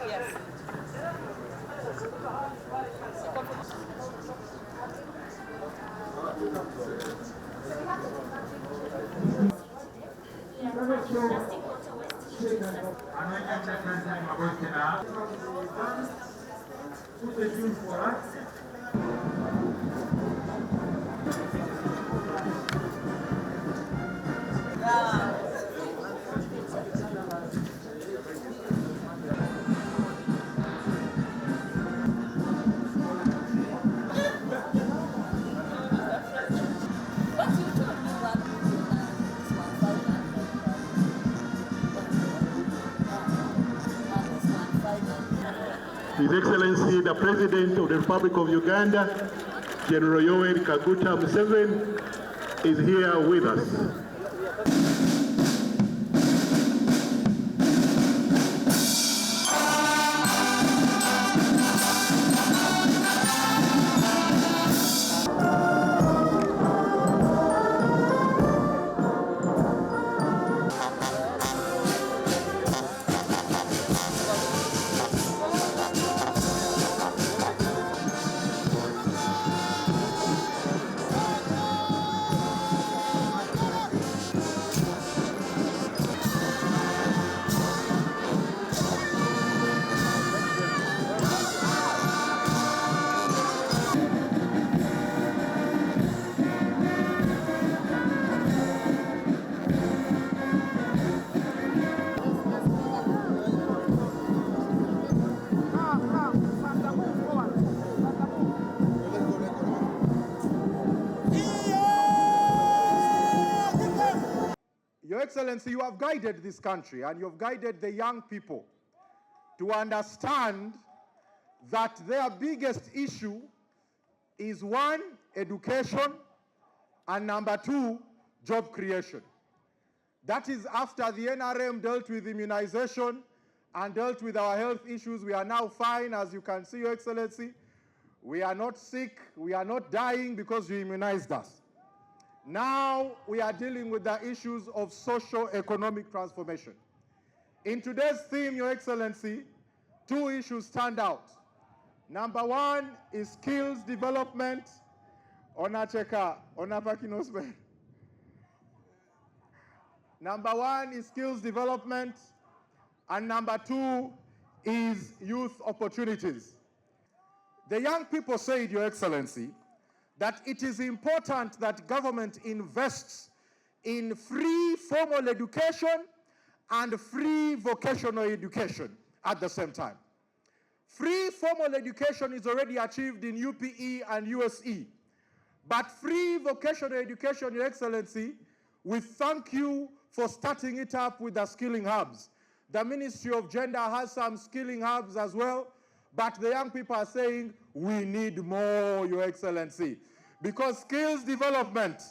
Yes. His Excellency, the President of the Republic of Uganda, General Yoweri Kaguta Museveni, is here with us. Your Excellency, you have guided this country and you have guided the young people to understand that their biggest issue is one, education, and number two, job creation. That is after the NRM dealt with immunization and dealt with our health issues. We are now fine, as you can see, Your Excellency. We are not sick, we are not dying because you immunized us. Now we are dealing with the issues of socio-economic transformation. In today's theme, Your Excellency, two issues stand out. Number one is skills development. Number one is skills development, and number two is youth opportunities. The young people said, Your Excellency, that it is important that government invests in free formal education and free vocational education at the same time. Free formal education is already achieved in UPE and USE, but free vocational education, Your Excellency, we thank you for starting it up with the skilling hubs. The Ministry of Gender has some skilling hubs as well, but the young people are saying, we need more, Your Excellency. Because skills development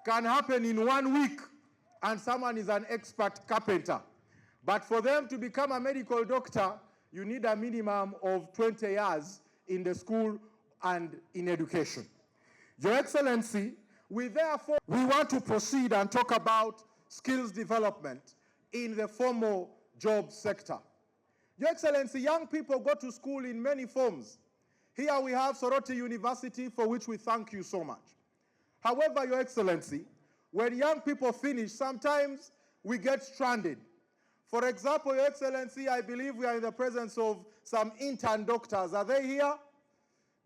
can happen in 1 week and someone is an expert carpenter. But for them to become a medical doctor, you need a minimum of 20 years in the school and in education. Your Excellency, we want to proceed and talk about skills development in the formal job sector. Your Excellency, young people go to school in many forms. Here we have Soroti University, for which we thank you so much. However, Your Excellency, when young people finish, sometimes we get stranded. For example, Your Excellency, I believe we are in the presence of some intern doctors. Are they here?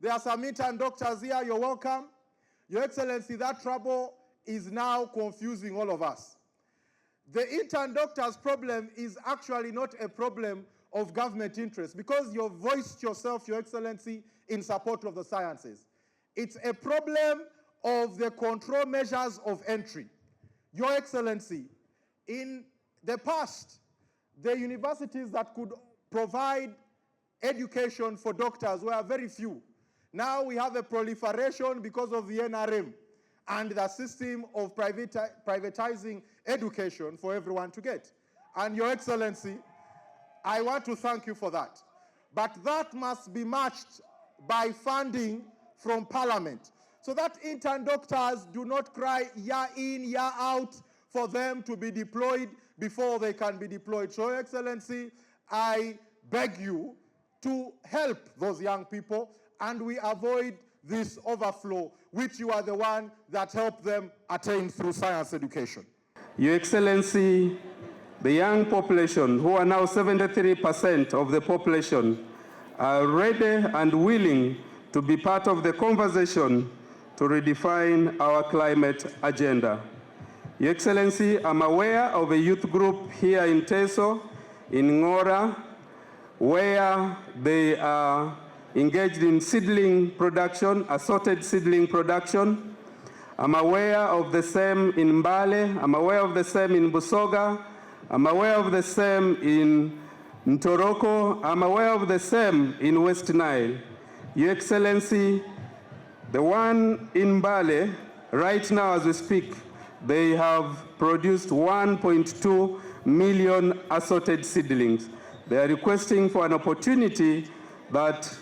There are some intern doctors here. You're welcome. Your Excellency, that trouble is now confusing all of us. The intern doctor's problem is actually not a problem of government interest, because you've voiced yourself, Your Excellency, in support of the sciences. It's a problem of the control measures of entry. Your Excellency, in the past, the universities that could provide education for doctors were very few. Now we have a proliferation because of the NRM and the system of privatizing education for everyone to get. And Your Excellency, I want to thank you for that. But that must be matched by funding from Parliament, so that intern doctors do not cry year in, year out for them to be deployed before they can be deployed. So, Your Excellency, I beg you to help those young people and we avoid this overflow, which you are the one that helped them attain through science education. Your Excellency, the young population, who are now 73% of the population, are ready and willing to be part of the conversation to redefine our climate agenda. Your Excellency, I'm aware of a youth group here in Teso, in Ngora, where they are engaged in seedling production, assorted seedling production. I'm aware of the same in Mbale, I'm aware of the same in Busoga, I'm aware of the same in Ntoroko, I'm aware of the same in West Nile. Your Excellency, the one in Mbale, right now as we speak, they have produced 1.2 million assorted seedlings. They are requesting for an opportunity that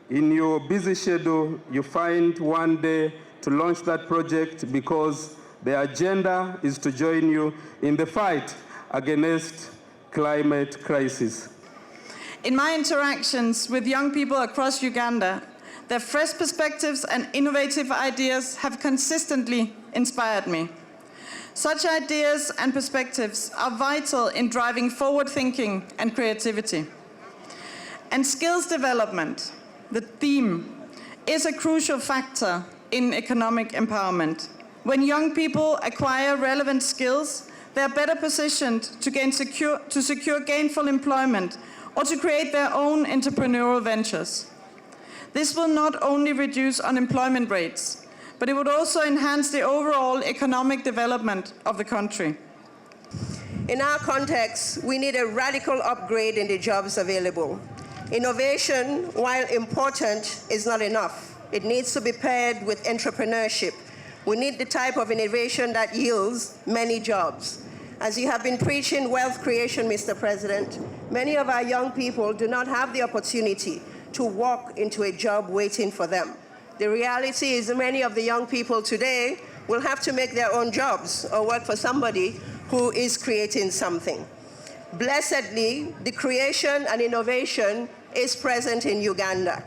in your busy schedule you find one day to launch that project, because the agenda is to join you in the fight against climate crisis. In my interactions with young people across Uganda, their fresh perspectives and innovative ideas have consistently inspired me. Such ideas and perspectives are vital in driving forward thinking and creativity. And skills development, the theme, is a crucial factor in economic empowerment. When young people acquire relevant skills, they are better positioned to secure gainful employment or to create their own entrepreneurial ventures. This will not only reduce unemployment rates, but it would also enhance the overall economic development of the country. In our context, we need a radical upgrade in the jobs available. Innovation, while important, is not enough. It needs to be paired with entrepreneurship. We need the type of innovation that yields many jobs. As you have been preaching wealth creation, Mr. President, many of our young people do not have the opportunity to walk into a job waiting for them. The reality is many of the young people today will have to make their own jobs or work for somebody who is creating something. Blessedly, the creation and innovation is present in Uganda.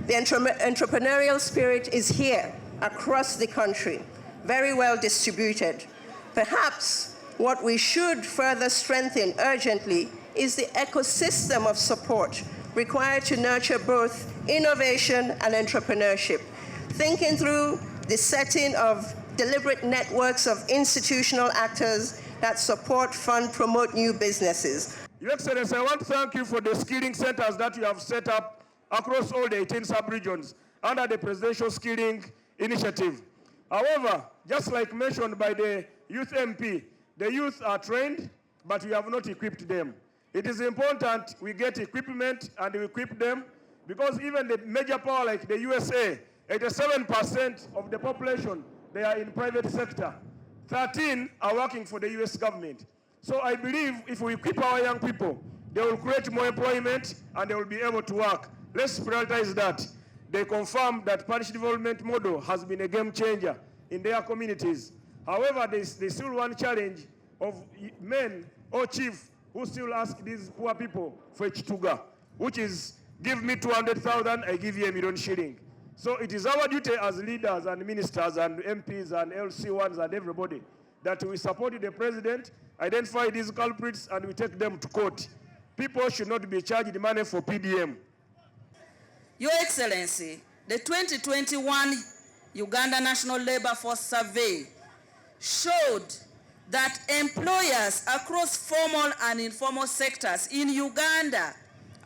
The entrepreneurial spirit is here across the country, very well distributed. Perhaps what we should further strengthen urgently is the ecosystem of support required to nurture both innovation and entrepreneurship, thinking through the setting of deliberate networks of institutional actors that support, fund, promote new businesses. Your Excellency, I want to thank you for the skilling centers that you have set up across all the 18 sub-regions under the Presidential Skilling Initiative. However, just like mentioned by the Youth MP, the youth are trained, but we have not equipped them. It is important we get equipment and we equip them, because even the major power like the USA, 87% of the population, they are in private sector. 13 are working for the US government. So I believe if we equip our young people, they will create more employment and they will be able to work. Let's prioritize that. They confirm that parish development model has been a game changer in their communities. However, there's still one challenge of men or chief who still ask these poor people for a chituga, which is, give me 200,000, I give you $1,000,000. So it is our duty as leaders and ministers and MPs and LC1s and everybody that we support the president, identify these culprits, and we take them to court. People should not be charged money for PDM. Your Excellency, the 2021 Uganda National Labor Force Survey showed that employers across formal and informal sectors in Uganda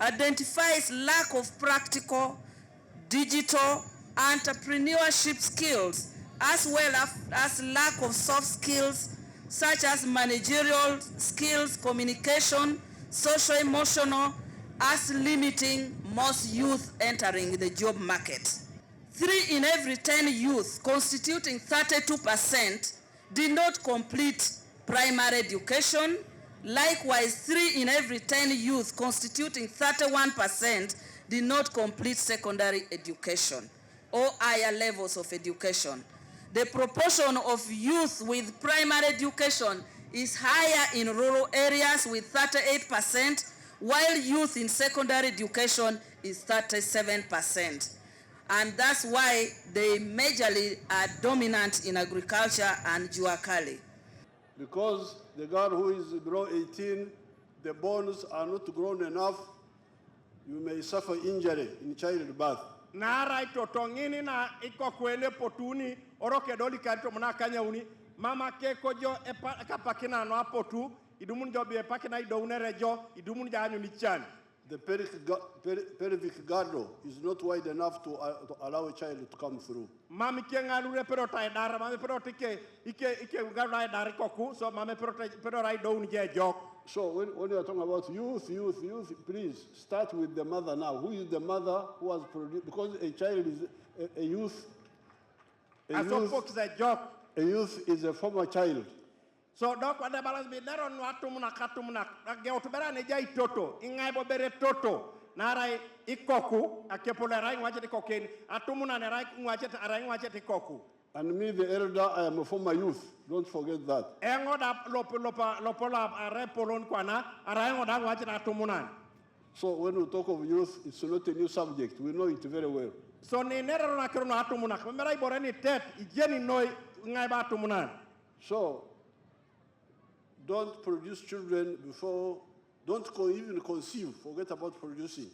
identifies lack of practical, digital, entrepreneurship skills, as well as lack of soft skills such as managerial skills, communication, social-emotional, as limiting most youth entering the job market. 3 in every 10 youth, constituting 32%, did not complete primary education. Likewise, 3 in every 10 youth, constituting 31%, did not complete secondary education or higher levels of education. The proportion of youth with primary education is higher in rural areas with 38%, while youth in secondary education is 37%. And that's why they majorly are dominant in agriculture and juakali. Because the girl who is below 18, the bones are not grown enough, you may suffer injury in childbirth. Nara itotongini na iko kwene potuni oroke doli kanto muna kanya uni mama ke kojo kapakina no apotu idumun jobi epakina idoune rejo idumun janyu nichan. The pelvic girdle is not wide enough to allow a child to come through. Mami kengalu repero dara mami pero ike ugaru dara koku so mami pero idoune je. So when you are talking about youth, please start with the mother now. Who is the mother who has produced? Because a child is a youth. A youth is a former child. So dok wade balance be neron watumuna katumuna geotubera ne jai toto ingai bo bere toto narai ikoku akepole rai ngwache koken atumuna ne rai ngwache rai ngwache ikoku. And me, the elder, I am a former youth. Don't forget that. So when we talk of youth, it's not a new subject. We know it very well. So don't produce children before, don't even conceive. Forget about producing.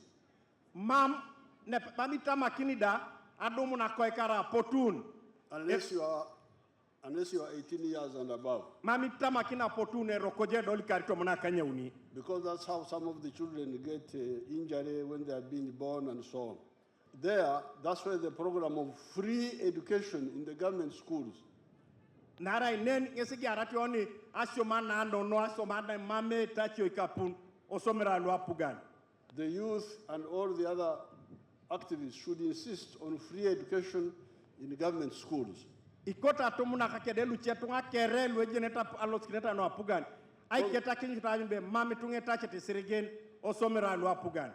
Unless you are 18 years and above. Because that's how some of the children get injury when they are being born and so on. That's why the program of free education in the government schools. The youth and all the other activists should insist on free education in the government schools. Ikota tumuna kakedelu chetunga kerelu ejeneta aloskineta no apugan. Ai keta kinjita be mami tungeta chete sirigen osomera no apugan.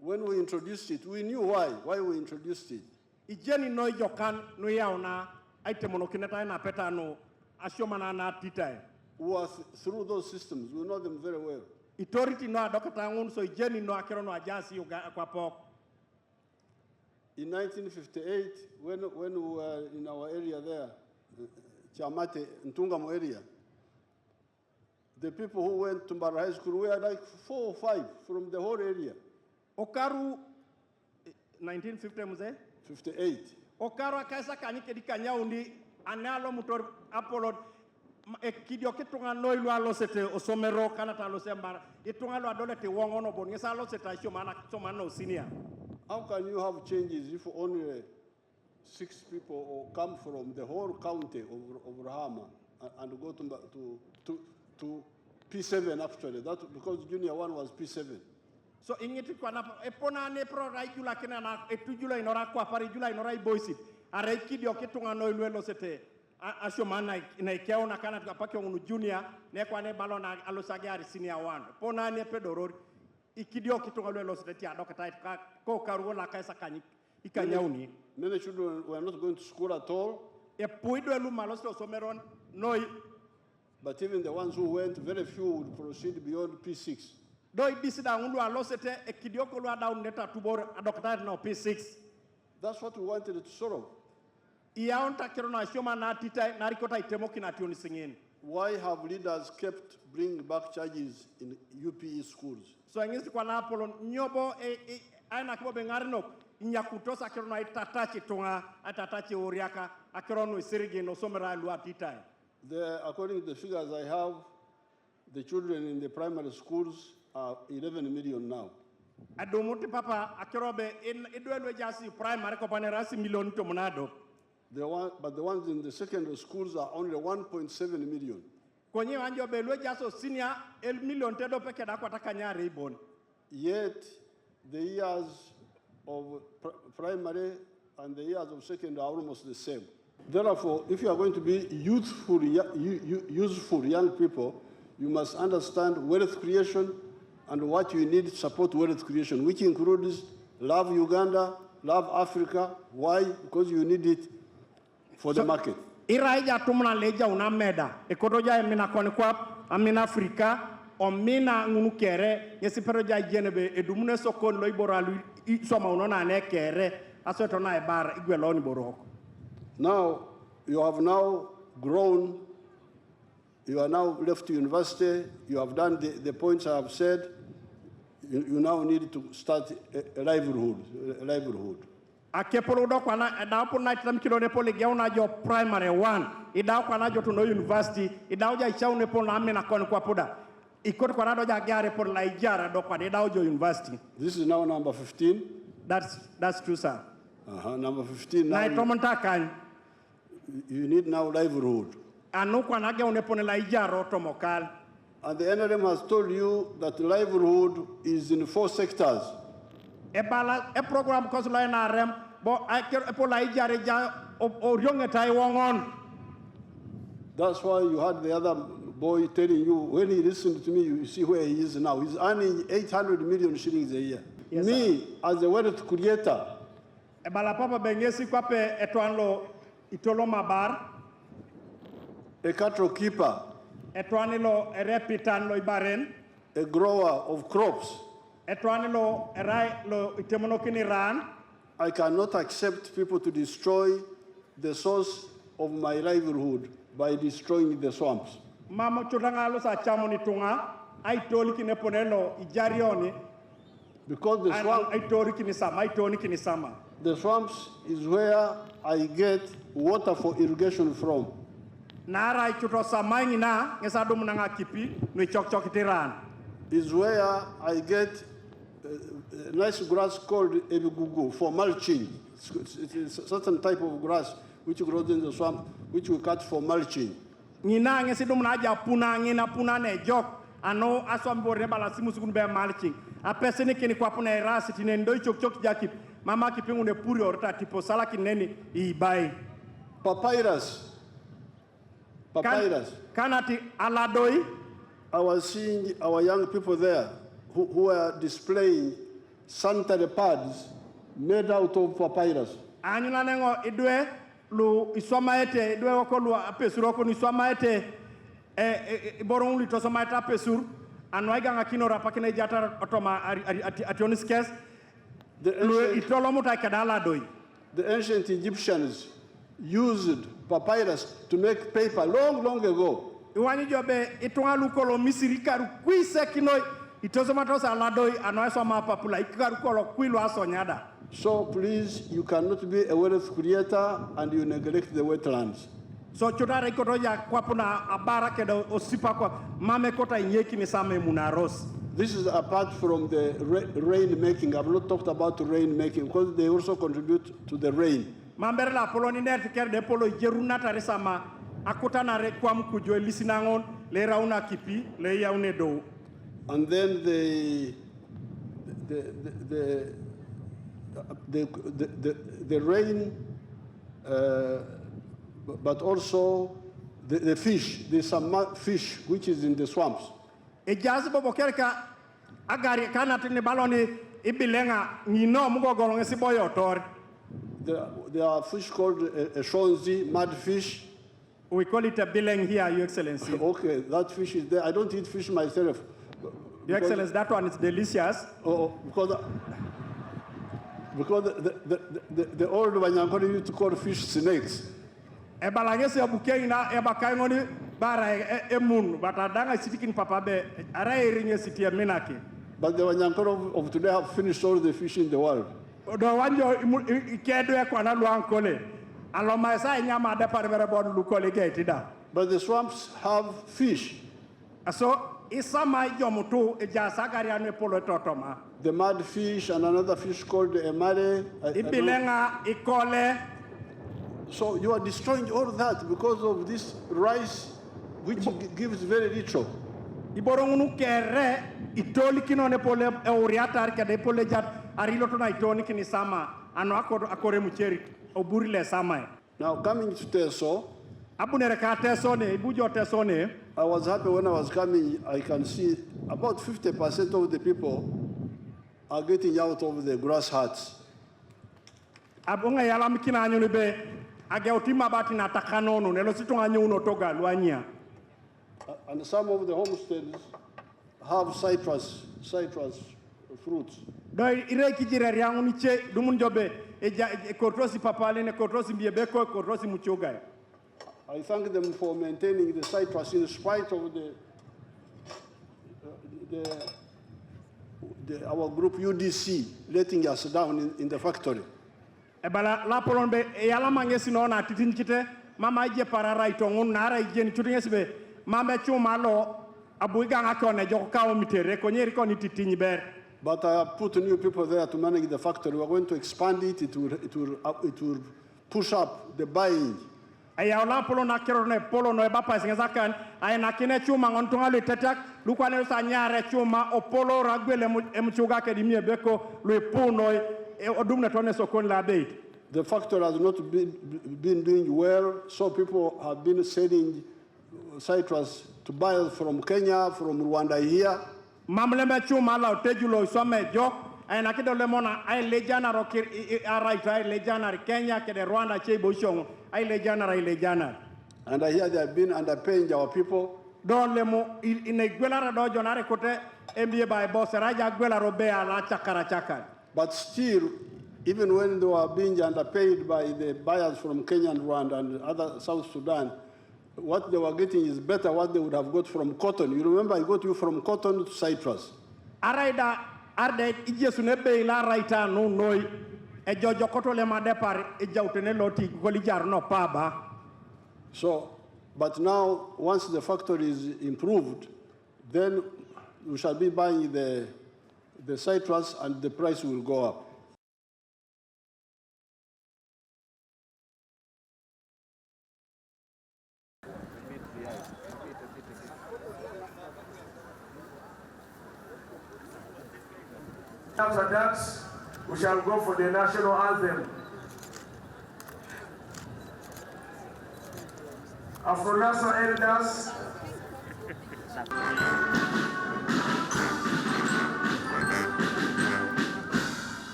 When we introduced it, we knew why we introduced it. Ijeni no yokan no yauna aite monokineta na peta no asiomana na titai. Who are through those systems, we know them very well. Authority no adokata ngun so ijeni no akero no ajasi kwa pop. In 1958, when we were in our area there, Chamate, Ntungamo area, the people who went to Mbara High School were like 4 or 5 from the whole area. Okaru, 1950 mzee? 58. Okaru akaisa kanike di kanyaundi, analo mutor apolod, kidio kitunga noilu alosete osomero kanata alosembara, itunga lo adolete wongono bon, yesa alosete somano senior. How can you have changes if only 6 people come from the whole county of Rahama and go to P7 actually? That because Junior 1 was P7. So ingeti kwa na epona ne pro raikula kena na etujula inora kwa pari jula inora iboisit araiki dio kitunga no ilwelo sete ashomana na ikeo na kana tukapake unu Junior ne kwa ne balona alosagari senior 1 pona ne pedorori ikidio kitunga lwelo sete adokata ko karuola kaisa kanyi ikanyauni. Many children were not going to school at all. But even the ones who went, very few would proceed beyond P6. That's what we wanted to solve. Why have leaders kept bringing back charges in UPE schools? So nyobo aina kibo bengarino nyakutosa kirono itatachi tunga atatachi oriaka akirono isirigi no somera luatita. According to the figures I have, the children in the primary schools are 11 million now. Adomuti papa akirobe idwelwe jasi primary ko panerasi million to monado. But the ones in the secondary schools are only 1.7 million. Konye wanjo belwe jaso senior el million tedo peke da kwata kanyare ibon. Yet the years of primary and the years of secondary are almost the same. Therefore, if you are going to be useful young people, you must understand wealth creation and what you need to support wealth creation, which includes love Uganda, love Africa. Why? Because you need it for the market. Iraija tumna leja unameda. Ekotoja emina kwa amina Afrika omina ngunu kere yesipero ja jenebe edumune sokon lo iboralu soma unona ne kere asoto na ibar igweloni boroko. Now, you have now grown, you are now left to university, you have done the points I have said, you now need to start a livelihood. Akepolo do kwana edaw po na tram kilo ne pole gya una jo primary 1 edaw kwana jo to no university edaw ja chaw ne pole na amena kon kwa poda ikot kwana do ja gyare pole la ijara do kwana edaw jo university. This is now number 15. That's true, sir. Number 15 now. Na itomonta kan you need now livelihood. Anu kwana gya une pole la ijara otomokal. And the NRM has told you that livelihood is in 4 sectors. A program cause la NRM, but I care a pola ijare ja or young at on. That's why you had the other boy telling you, when he listened to me, you see where he is now. He's earning 800 million shillings a year. Yes, me, sir. as a wealth creator, A balapapa bengesi kwape etwanlo itolo mabar, a cattle keeper, etwanilo erepitan lo ibaren, a grower of crops, etwanilo erai lo itemonokini ran. I cannot accept people to destroy the source of my livelihood by destroying the swamps. Mama chutangalo sa chamoni tunga, ai toli kine ponelo ijarioni. Because the swamps is where I get water for irrigation from. Nara chuto samai na ngesa dum nanga kipi no chok tiran. Is where I get nice grass called ebigugu for mulching. It's a certain type of grass which grows in the swamp, which we cut for mulching. Ngina ngesi dum na ja puna ngina puna ne jok ano asombo rebala simusugun be mulching. A person kini kwa puna erasiti nendo chok jakip mama kipingu ne puri orta tipo sala kineni ibai. Papyrus. Kanati aladoi. I was seeing our young people there who are displaying sanitary pads made out of papyrus. Anyuna nengo idwe lu iswamaete idwe wako lu apesuro ko ni iswamaete boron lu to somaeta apesur anwaiga ngakino rapakine jata otoma ationiskes lu itolomuta kadala doi. The ancient Egyptians used papyrus to make paper long ago. Iwani jobe itunga lukolo misirika rukwise kinoi itozomatosa aladoi anoesoma papula ikarukolo kwilu asonyada. So please, you cannot be a wealth creator and you neglect the wetlands. So chutara ikotoja kwa puna abara kedo osipa kwa mame kota inyeki ni same munaros. This is apart from the rain making. I've not talked about rain making because they also contribute to the rain. Mambere la poloni net ker de polo jeruna taresama akutana rekwa mkujo lisinangon le rauna kipi le yaune do. And then the rain, but also the fish. There's some fish which is in the swamps. Ejazibo bokerka agari kana tini baloni ibilenga nino mugogolo ngesi boyo tor. There are fish called a shonzi, mud fish. We call it a bileng here, Your Excellency. Okay, that fish is there. I don't eat fish myself. Your Excellency, that one is delicious. Because the old Wanyankore used to call fish snakes. Ebalangesi abuke ina ebakaingoni bara emun batadanga sitikin papabe arai ringe sitia minaki. But the Wanyankore of today have finished all the fish in the world. Do wanjo ikedo e kwana luankole. Aloma sa nyama de paribere bon lukole getida. But the swamps have fish. So isama yomutu ejasagari ane polo totoma. The mud fish and another fish called the emare. Ibilenga ikole. So you are destroying all that because of this rice, which gives very little. Iborongunu kere itoli kino ne pole euriatar ke de pole jat ariloto na itoni kini sama ano akore mucheri oburile sama. Now coming to Teso, abunere ka Teso ne ibujo Teso ne. I was happy when I was coming. I can see about 50% of the people are getting out of the grass huts. Abunga yala mikina anyuni be ageutima bati na takanono nelo situnga nyuno toga luanya. And some of the homesteads have citrus fruits. Do ire kijire riangu ni che dumun jobe kortosi papale ne kortosi biebeko kortosi muchoga. I thank them for maintaining the citrus in spite of our group UDC letting us down in the factory. Ebala la polonbe yala mangesi no na titinchite mama je para raito ngun na ra je ni tutingesbe mama chuma lo abuiga ngakone joko kawo mitere ko nyeri ko ni titinyi ber. But I have put new people there to manage the factory. We are going to expand it. It will push up the buying. Aya la polo na kero ne polo no eba pa singazakan ay na kine chuma ngontunga le tetak lukwane sa nyare chuma o polo ragwele emchuga ke dimie beko le puno odumna tone sokon la bait. The factory has not been doing well, so people have been selling citrus to buy from Kenya, from Rwanda here. Mamleme chuma la tejulo some jo ay na kido le mona ay lejana rokir right ay lejana Kenya ke de Rwanda che boshong ay lejana ay lejana. And I hear they have been underpaying our people. Don le mo ine gwela do jonare kote mbie by boss raja gwela robe ala chakara chakara. But still, even when they were being underpaid by the buyers from Kenya and Rwanda and other South Sudan, what they were getting is better what they would have got from cotton. You remember I got you from cotton to citrus. Araida arde ijesu ne be la raita no noi e jojo koto le ma depart e jawtene loti goli jar no paba. So, but now once the factory is improved, then we shall be buying the citrus and the price will go up. After that, we shall go for the national anthem. Afro-Nasa elders.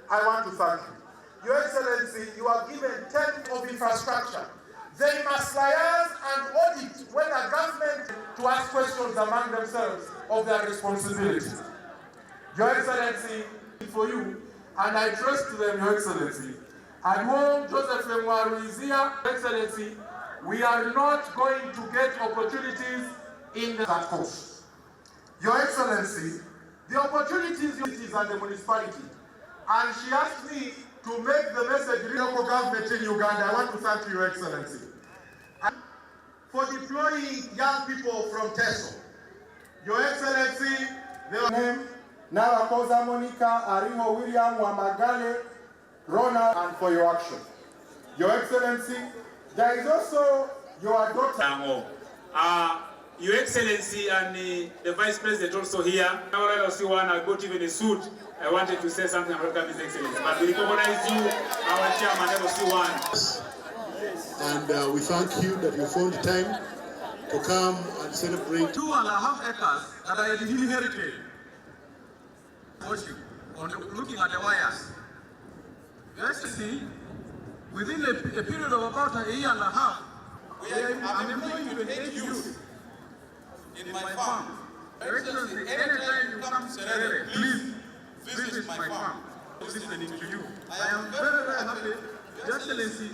I want to thank you. Your Excellency, you are given 10 of infrastructure. They must liaise and audit when a government to ask questions among themselves of their responsibilities. Your Excellency, for you, and I trust them, Your Excellency. And home Joseph Lemwaru is here, Your Excellency. We are not going to get opportunities in the coast. Your Excellency, the opportunities at the municipality. And she asked me to make the message local government in Uganda. I want to thank you, Your Excellency, for deploying young people from Teso. Your Excellency, their name, Narakoza Monica, Ariho William, Wamagale, Rona, and for your action. Your Excellency, there is also your daughter. Your Excellency and the Vice President also here. I got even a suit. I wanted to say something about His Excellency, but we recognize you, our chairman, LOC1. And we thank you that you found time to come and celebrate. 2.5 acres that I inherited. Worship on looking at the wires. Your Excellency, within a period of about a year and a half, I'm employing 28 youth in my farm. Your Excellency, anytime you come to Serere, please visit my farm. Listening to you. I am very, very happy. Your Excellency,